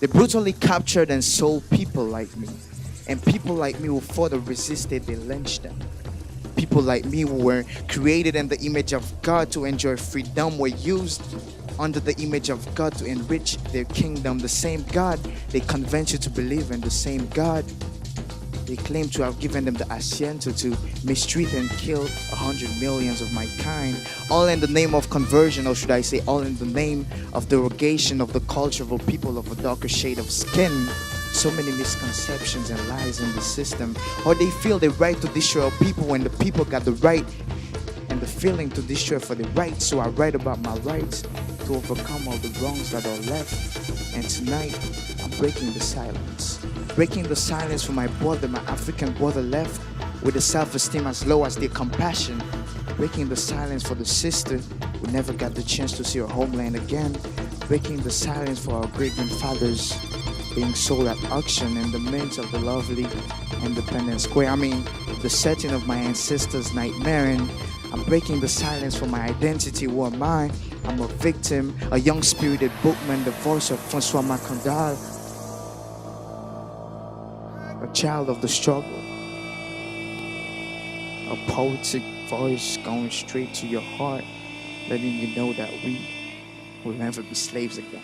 They brutally captured and sold people like me. And people like me who further resisted, they lynched them. People like me who were created in the image of God to enjoy freedom were used under the image of God to enrich their kingdom. The same God they convince you to believe in, the same God they claim to have given them the asiento to mistreat and kill 100 millions of my kind, all in the name of conversion, or should I say, all in the name of derogation of the culture of a people of a darker shade of skin. So many misconceptions and lies in the system. Or they feel the right to destroy people when the people got the right and the feeling to destroy for the right. So I write about my rights to overcome all the wrongs that are left. And tonight, I'm breaking the silence. Breaking the silence for my brother, my African brother left with the self-esteem as low as their compassion. Breaking the silence for the sister who never got the chance to see her homeland again. Breaking the silence for our great-grandfathers being sold at auction in the midst of the lovely Independence Square. I mean, the setting of my ancestors' nightmare. And I'm breaking the silence for my identity. Who am I? I'm a victim, a young-spirited bookman, the voice of Francois Macandal, a child of the struggle, a poetic voice going straight to your heart, letting you know that we will never be slaves again.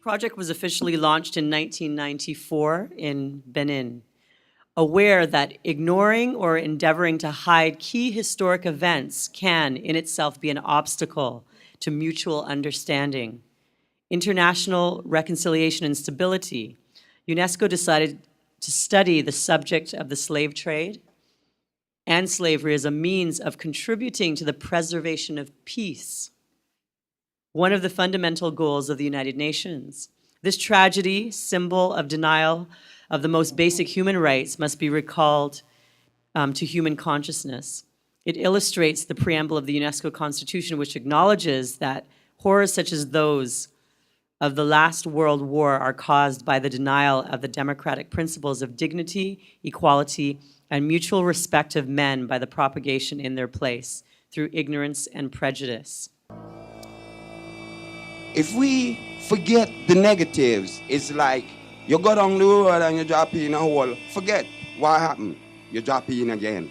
Project was officially launched in 1994 in Benin. Aware that ignoring or endeavoring to hide key historic events can in itself be an obstacle to mutual understanding, international reconciliation and stability, UNESCO decided to study the subject of the slave trade and slavery as a means of contributing to the preservation of peace, one of the fundamental goals of the United Nations. This tragedy, symbol of denial of the most basic human rights, must be recalled to human consciousness. It illustrates the preamble of the UNESCO Constitution, which acknowledges that horrors such as those of the last World War are caused by the denial of the democratic principles of dignity, equality, and mutual respect of men by the propagation in their place through ignorance and prejudice. If we forget the negatives, it's like you go down the road and you drop in a hole. Forget what happened. You drop in again.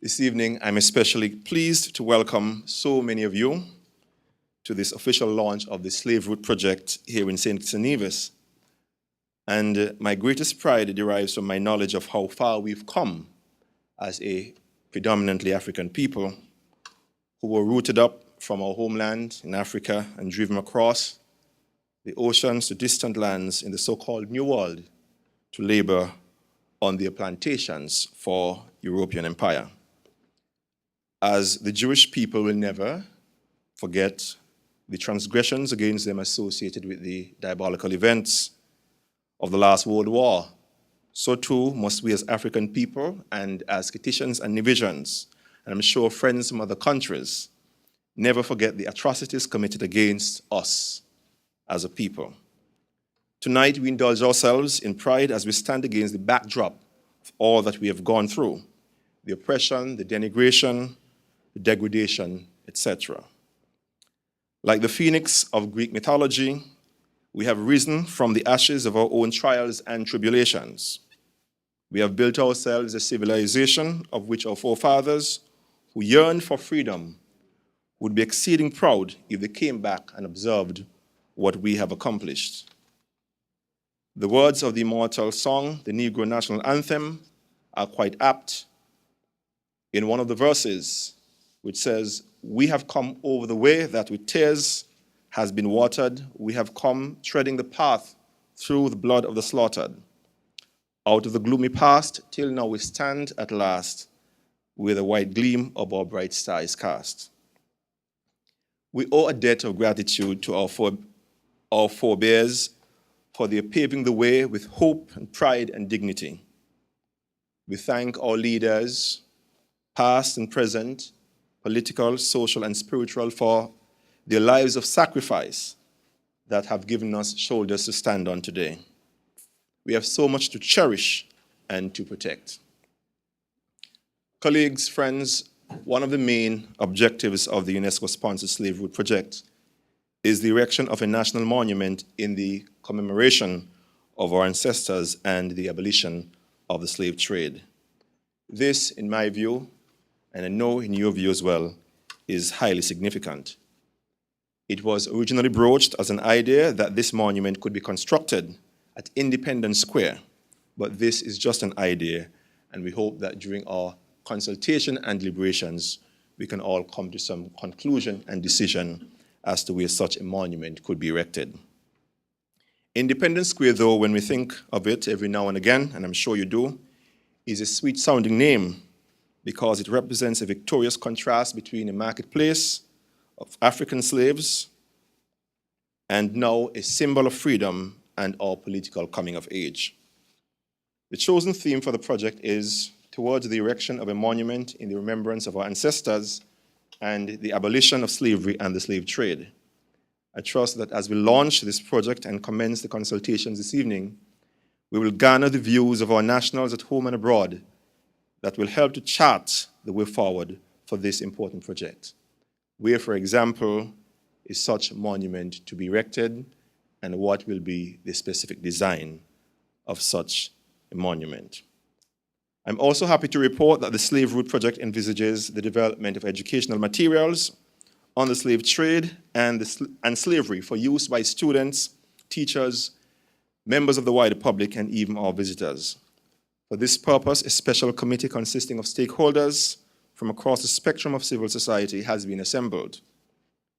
This evening, I'm especially pleased to welcome so many of you to this official launch of the Slave Root Project here in St. Nevis. And my greatest pride derives from my knowledge of how far we've come as a predominantly African people who were rooted up from our homeland in Africa and driven across the oceans to distant lands in the so-called New World to labor on their plantations for European empire. As the Jewish people will never forget the transgressions against them associated with the diabolical events of the last World War, so too must we as African people and as Kittitians and Nivisians, and I'm sure friends from other countries, never forget the atrocities committed against us as a people. Tonight, we indulge ourselves in pride as we stand against the backdrop of all that we have gone through, the oppression, the denigration, the degradation, etc. Like the phoenix of Greek mythology, we have risen from the ashes of our own trials and tribulations. We have built ourselves a civilization of which our forefathers, who yearned for freedom, would be exceeding proud if they came back and observed what we have accomplished. The words of the immortal song, the Negro National Anthem, are quite apt. In one of the verses, which says, "We have come over the way that with tears has been watered. We have come treading the path through the blood of the slaughtered. Out of the gloomy past, till now we stand at last, where the white gleam of our bright star is cast." We owe a debt of gratitude to our forebears for their paving the way with hope and pride and dignity. We thank our leaders, past and present, political, social, and spiritual, for their lives of sacrifice that have given us shoulders to stand on today. We have so much to cherish and to protect. Colleagues, friends, one of the main objectives of the UNESCO-sponsored Slave Route project is the erection of a national monument in the commemoration of our ancestors and the abolition of the slave trade. This, in my view, and I know in your view as well, is highly significant. It was originally broached as an idea that this monument could be constructed at Independence Square, but this is just an idea, and we hope that during our consultation and deliberations, we can all come to some conclusion and decision as to where such a monument could be erected. Independence Square, though, when we think of it every now and again, and I'm sure you do, is a sweet-sounding name because it represents a victorious contrast between a marketplace of African slaves and now a symbol of freedom and our political coming of age. The chosen theme for the project is towards the erection of a monument in the remembrance of our ancestors and the abolition of slavery and the slave trade. I trust that as we launch this project and commence the consultations this evening, we will garner the views of our nationals at home and abroad that will help to chart the way forward for this important project. Where, for example, is such a monument to be erected, and what will be the specific design of such a monument. I'm also happy to report that the Slave Route project envisages the development of educational materials on the slave trade and slavery for use by students, teachers, members of the wider public, and even our visitors. For this purpose, a special committee consisting of stakeholders from across the spectrum of civil society has been assembled.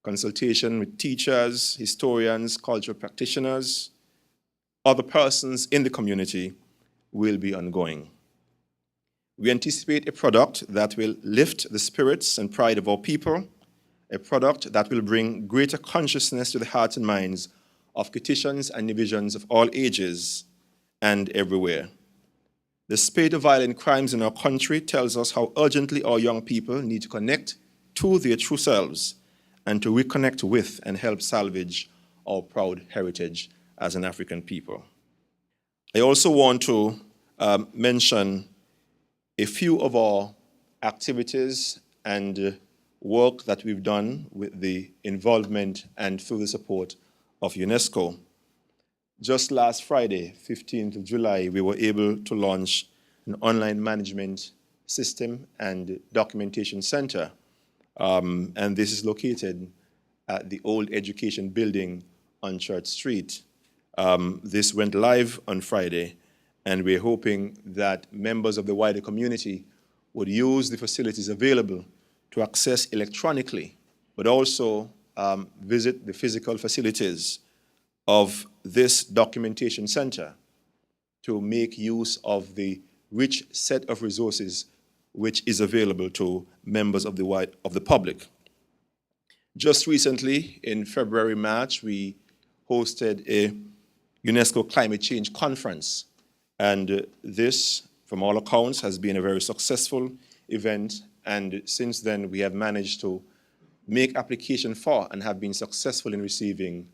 Consultation with teachers, historians, cultural practitioners, other persons in the community will be ongoing. We anticipate a product that will lift the spirits and pride of our people, a product that will bring greater consciousness to the hearts and minds of Kittians and Nevisians of all ages and everywhere. The spate of violent crimes in our country tells us how urgently our young people need to connect to their true selves and to reconnect with and help salvage our proud heritage as an African people. I also want to mention a few of our activities and work that we've done with the involvement and through the support of UNESCO. Just last Friday, 15th of July, we were able to launch an online management system and documentation center. And this is located at the old education building on Church Street. This went live on Friday, and we're hoping that members of the wider community would use the facilities available to access electronically, but also visit the physical facilities of this documentation center to make use of the rich set of resources which is available to members of the public. Just recently, in February, March, we hosted a UNESCO Climate Change Conference. And this, from all accounts, has been a very successful event. And since then, we have managed to make application for and have been successful in receiving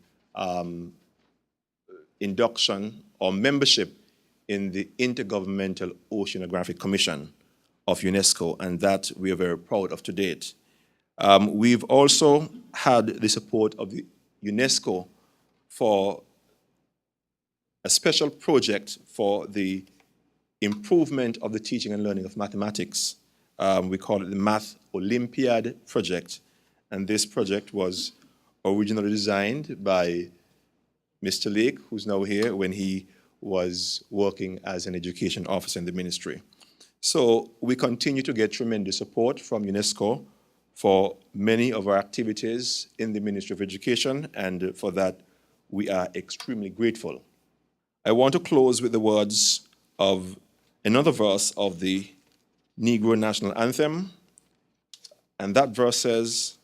induction or membership in the Intergovernmental Oceanographic Commission of UNESCO, and that we are very proud of to date. We've also had the support of the UNESCO for a special project for the improvement of the teaching and learning of mathematics. We call it the Math Olympiad Project, and this project was originally designed by Mr. Lake, who's now here, when he was working as an education officer in the ministry. So we continue to get tremendous support from UNESCO for many of our activities in the Ministry of Education, and for that we are extremely grateful. I want to close with the words of another verse of the Negro National Anthem, and that verse says,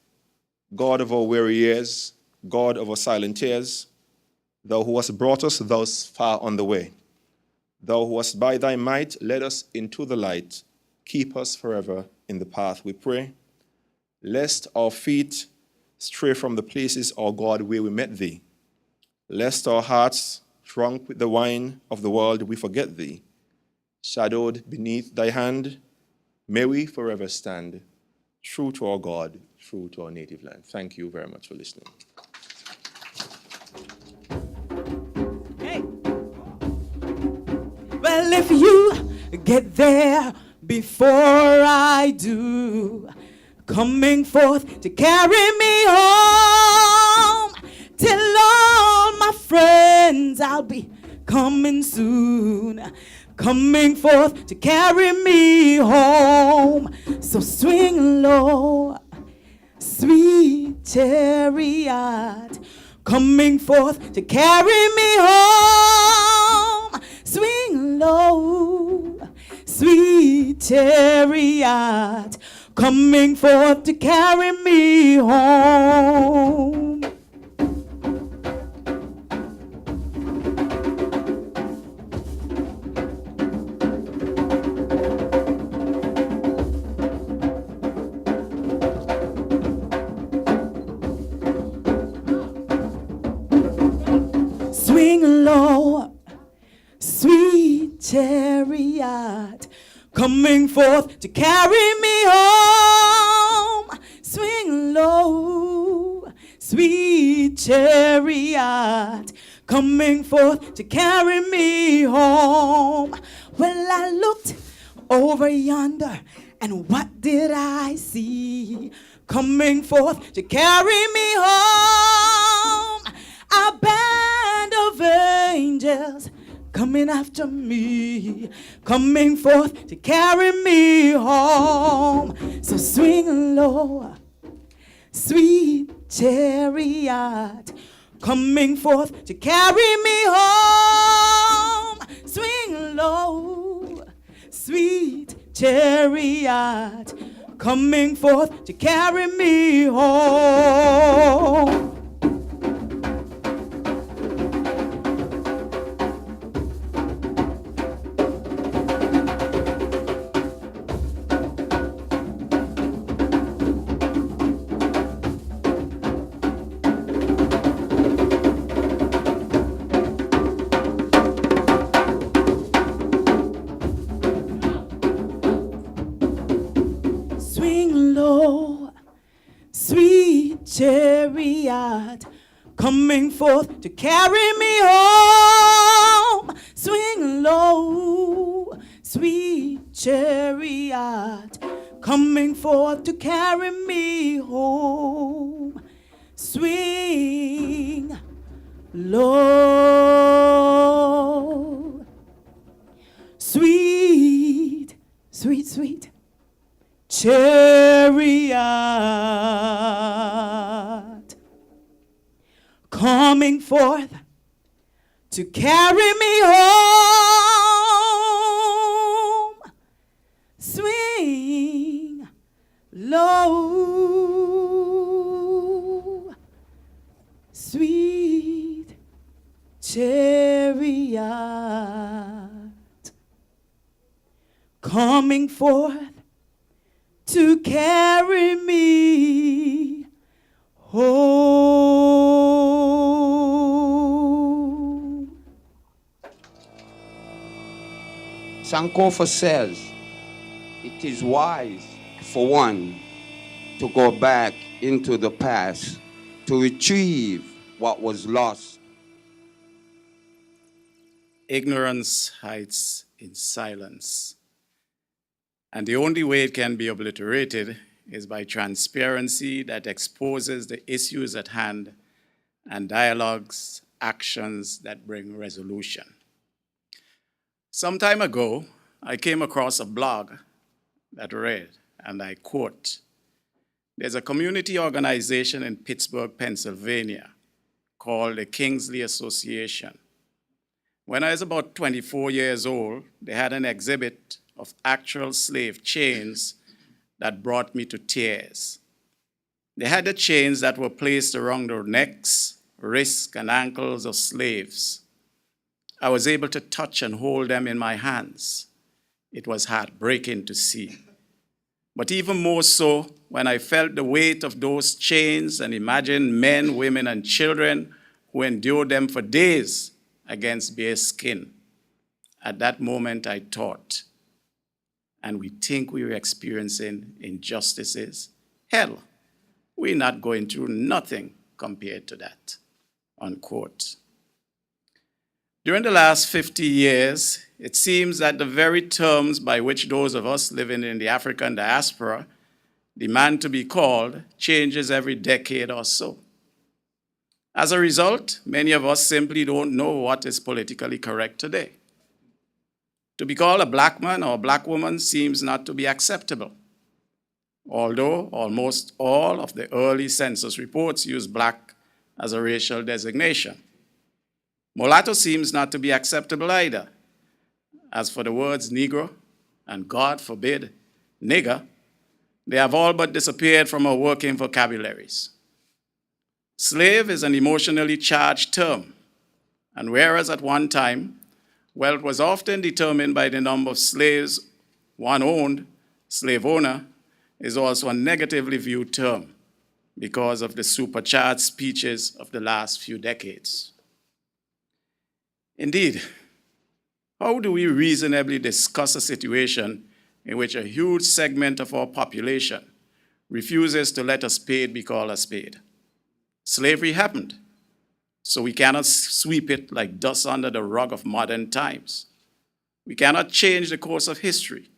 God of our weary years, God of our silent tears, thou who hast brought us thus far on the way, thou who hast by thy might led us into the light, keep us forever in the path we pray, lest our feet stray from the places, O God, where we met thee, lest our hearts, drunk with the wine of the world, we forget thee, shadowed beneath thy hand, May we forever stand true to our God, true to our native land. Thank you very much for listening. Well, if you get there before I do, coming forth to carry me home, tell all my friends I'll be coming soon, coming forth to carry me home. So swing low, sweet chariot, coming forth to carry me home. Swing low, sweet chariot, coming forth to carry me home. Swing low, sweet chariot, coming forth to carry me home. Swing low, sweet chariot, coming forth to carry me home. Well, I looked over yonder, and what did I see? Coming forth to carry me home, a band of angels coming after me, coming forth to carry me home. So swing low, sweet chariot, coming forth to carry me home. Swing low, sweet chariot, coming forth to carry me home. Swing low, sweet chariot, coming forth to carry me home. Swing low, sweet chariot, coming forth to carry me home. Swing low, sweet, sweet, sweet chariot, coming forth to carry me home. Swing low, sweet chariot, coming forth to carry me home. Sankofa says, it is wise for one to go back into the past to retrieve what was lost. Ignorance hides in silence. And the only way it can be obliterated is by transparency that exposes the issues at hand and dialogues, actions that bring resolution. Some time ago, I came across a blog that read, and I quote, "There's a community organization in Pittsburgh, Pennsylvania called the Kingsley Association. When I was about 24 years old, they had an exhibit of actual slave chains that brought me to tears. They had the chains that were placed around the necks, wrists, and ankles of slaves. I was able to touch and hold them in my hands. It was heartbreaking to see. But even more so when I felt the weight of those chains and imagined men, women, and children who endured them for days against bare skin. At that moment, I thought, and we think we're experiencing injustices, hell, we're not going through nothing compared to that, unquote. During the last 50 years, it seems that the very terms by which those of us living in the African diaspora demand to be called changes every decade or so. As a result, many of us simply don't know what is politically correct today. To be called a black man or a black woman seems not to be acceptable, although almost all of the early census reports use black as a racial designation. Mulatto seems not to be acceptable either. As for the words Negro and, God forbid, nigger, they have all but disappeared from our working vocabularies. Slave is an emotionally charged term, and whereas at one time, wealth was often determined by the number of slaves one owned, slave owner is also a negatively viewed term because of the supercharged speeches of the last few decades. Indeed, how do we reasonably discuss a situation in which a huge segment of our population refuses to let a spade be called a spade? Slavery happened, so we cannot sweep it like dust under the rug of modern times. We cannot change the course of history.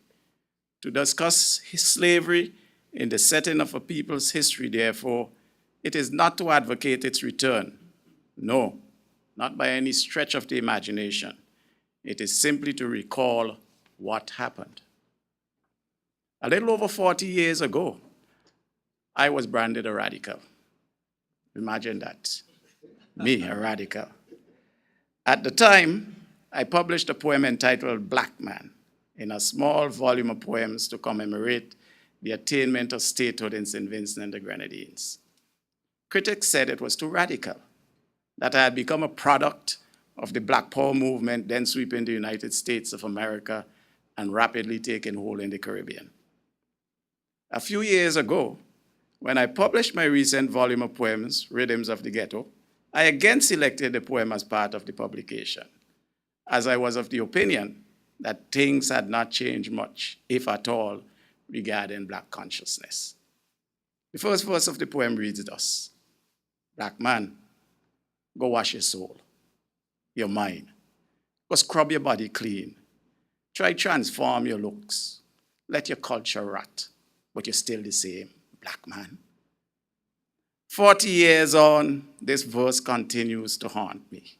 To discuss slavery in the setting of a people's history, therefore, it is not to advocate its return. No, not by any stretch of the imagination. It is simply to recall what happened. A little over 40 years ago, I was branded a radical. Imagine that. Me, a radical. At the time, I published a poem entitled Black Man in a small volume of poems to commemorate the attainment of statehood in St. Vincent and the Grenadines. Critics said it was too radical, that I had become a product of the Black Power movement then sweeping the United States of America and rapidly taking hold in the Caribbean. A few years ago, when I published my recent volume of poems, Rhythms of the Ghetto, I again selected the poem as part of the publication, as I was of the opinion that things had not changed much, if at all, regarding Black consciousness. The first verse of the poem reads thus: Black man, go wash your soul, your mind. Go scrub your body clean. Try transform your looks. Let your culture rot, but you're still the same, black man. 40 years on, this verse continues to haunt me.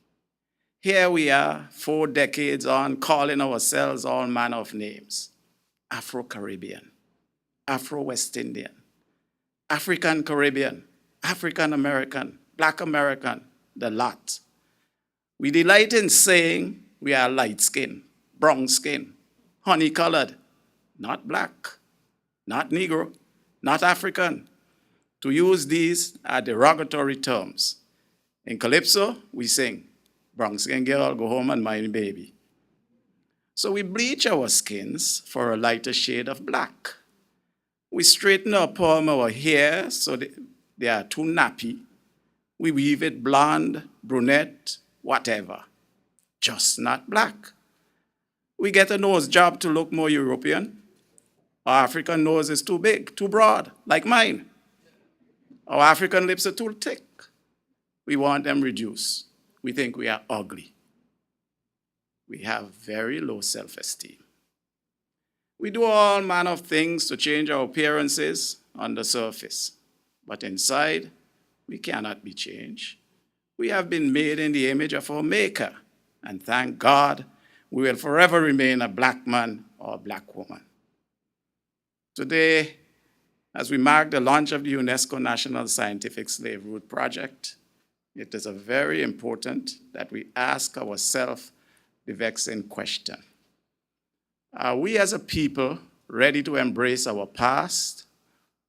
Here we are, 4 decades on, calling ourselves all manner of names. Afro-Caribbean, Afro-West Indian, African-Caribbean, African-American, Black American, the lot. We delight in saying we are light-skinned, brown-skinned, honey-colored, not black, not Negro, not African. To use these are derogatory terms. In Calypso, we sing, brown-skinned girl, go home and mind baby. So we bleach our skins for a lighter shade of black. We straighten or perm our hair so they are too nappy. We weave it blonde, brunette, whatever, just not black. We get a nose job to look more European. Our African nose is too big, too broad, like mine. Our African lips are too thick. We want them reduced. We think we are ugly. We have very low self-esteem. We do all manner of things to change our appearances on the surface, but inside, we cannot be changed. We have been made in the image of our Maker, and thank God, we will forever remain a black man or a black woman. Today, as we mark the launch of the UNESCO National Scientific Slave Root Project, it is very important that we ask ourselves the vexing question. Are we as a people ready to embrace our past,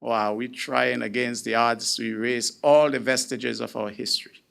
or are we trying against the odds to erase all the vestiges of our history?